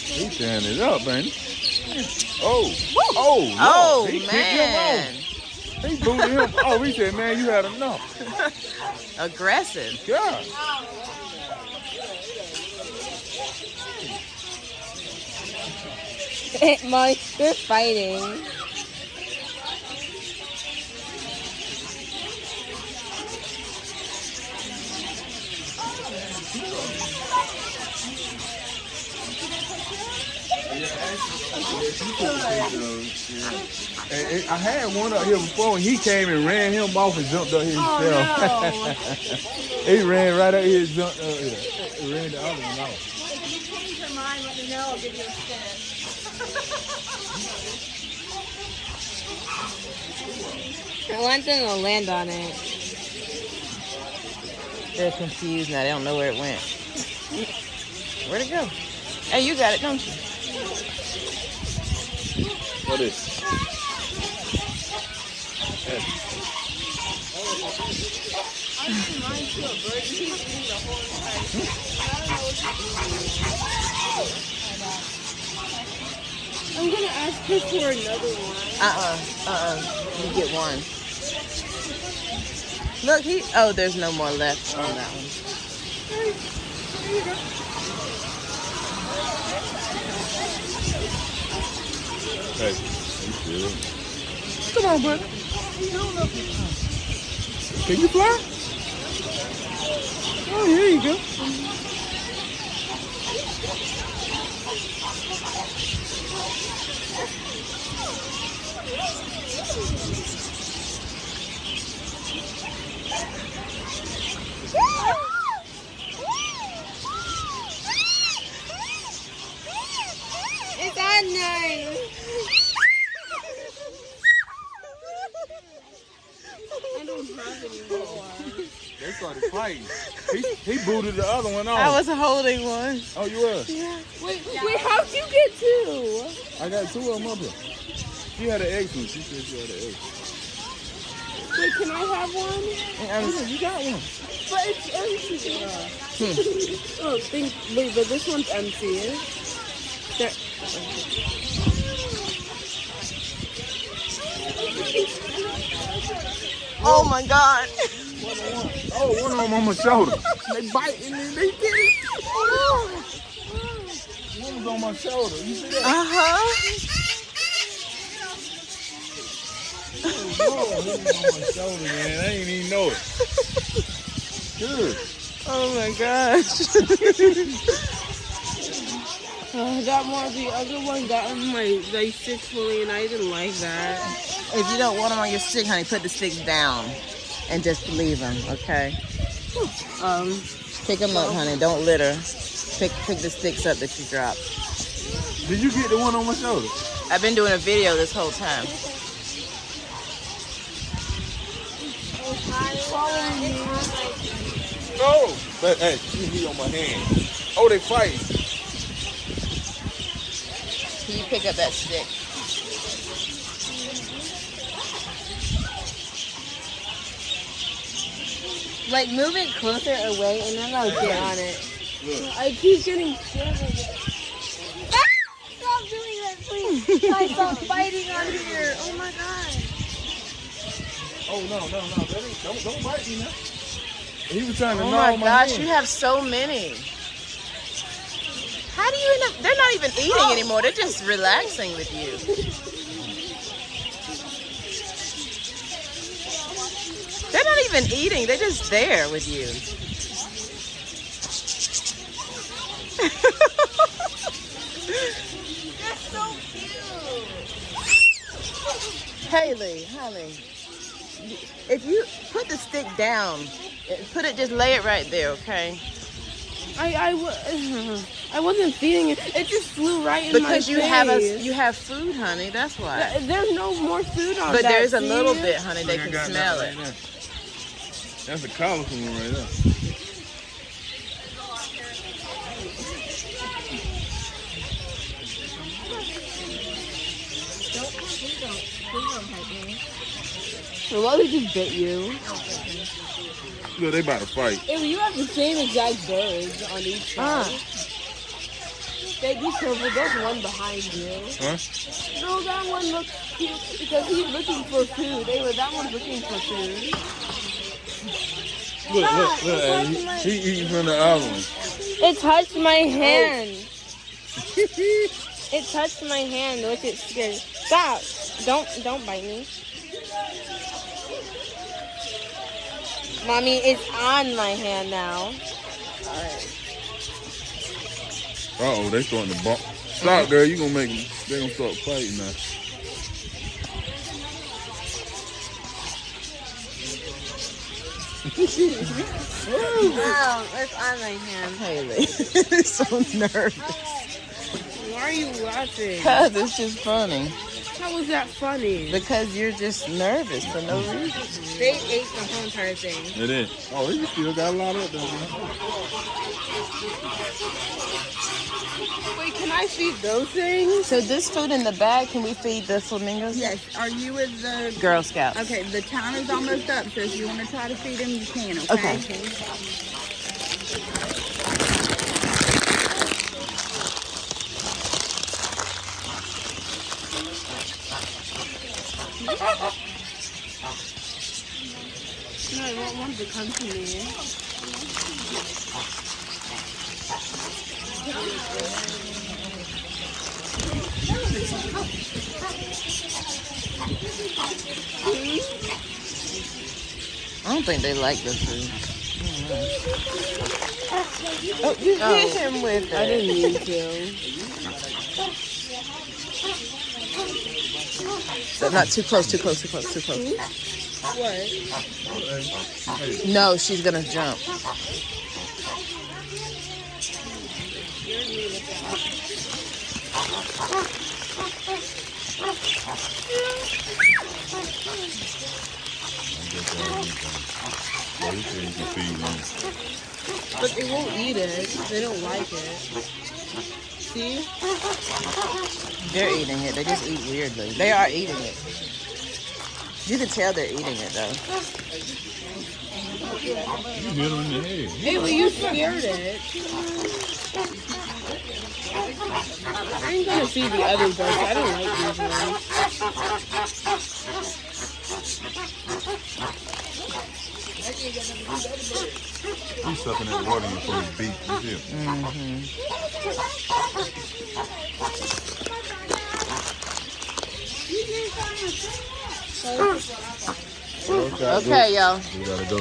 He's tearing it up, man. Oh, Oh, Lord. He kicked man. him off. He booted him. Oh, he said, man, you had enough. Aggressive. God. Molly, they're fighting. I had one up here before, and he came and ran him off and jumped up himself. Oh, no. He ran right up here and jumped up here. He ran the other one off. If you change your mind, let me know. I'll give you a spin. I want them to land on it. They're confused now. They don't know where it went. Where'd it go? Hey, you got it, don't you? What is? I'm gonna ask her for another one. You get one. Look, oh, there's no more left on that one. Hey, you feel it? Come on, bud. Can you fly? Oh, here you go. Is that nice? I don't have any more. They started fighting. He booted the other one off. I was holding one. Oh, you was? Yeah. Wait, how'd you get two? I got two of them up here. She had an X one. She said she had an X. Wait, can I have one? You got one. But it's empty. Oh, wait, but this one's empty. There. Oh my God. Oh, one of them on my shoulder. They biting and they get it. One was on my shoulder. You see that? Oh, he was on my shoulder, man. I didn't even know it. Good. Oh my gosh. I got more. The other one got on my stick fully, and I didn't like that. If you don't want them on your stick, honey, put the sticks down and just leave them, okay? Pick them up, honey. Don't litter. Pick the sticks up that you dropped. Did you get the one on my shoulder? I've been doing a video this whole time. Oh, but hey, he on my hand. Oh, they fighting. Can you pick up that stick? Like, move it closer away, and then I'll get on it. Look. I keep getting scared of it. Stop doing that, please. I stop fighting on here. Oh my God. Oh no! Don't bite me now. He was trying to Oh gnaw my my gosh, hand. you have so many. How do you end up? They're not even eating anymore. They're just relaxing with you. They're not even eating. They're just there with you. They're so cute. Haley, honey, if you put the stick down, just lay it right there, okay? I wasn't feeding it. It just flew right in my face. Because you have food, honey. That's why. There's no more food on But that. there's a see? little bit, honey. They I can got smell that it. right there. That's a colorful one right there. So what, we just bit you? Look, they about to fight. If you have the same exact birds on each side. They be careful. There's one behind you. Huh? No, that one looks cute because he's looking for food. That one's looking for food. Look, he eating from the other one. It touched my hand. It touched my hand, which is scary. Stop! Don't bite me. Mommy, it's on my hand now. Uh-oh, they starting to bump. Stop, girl. You gonna make them. They gonna start fighting now. Oh, it's on my hand. Haley. So nervous. Why are you laughing? Because it's just funny. How was that funny? Because you're just nervous for no reason. They ate the whole entire thing. It is. Oh, you still got a lot up there, man. Wait, can I feed those things? So this food in the bag, can we feed the flamingos? Yes. Are you with the... Girl Scouts. Okay, the timer's almost up, so if you want to try to feed them, you can, okay? Okay. No, I don't want to come to me. I don't think they like the food. Oh, you hit him with it. I didn't mean to. So not too close, too close, too close, too close. What? No, she's gonna jump. But they won't eat it. They don't like it. See? They're eating it. They just eat weirdly. They are eating it. You can tell they're eating it though. You hit him in the head. Hey, well, you scared it. I ain't gonna feed the other birds. I don't like these ones. He's sucking that water in from his beak. You see him? Okay, y'all. We gotta go.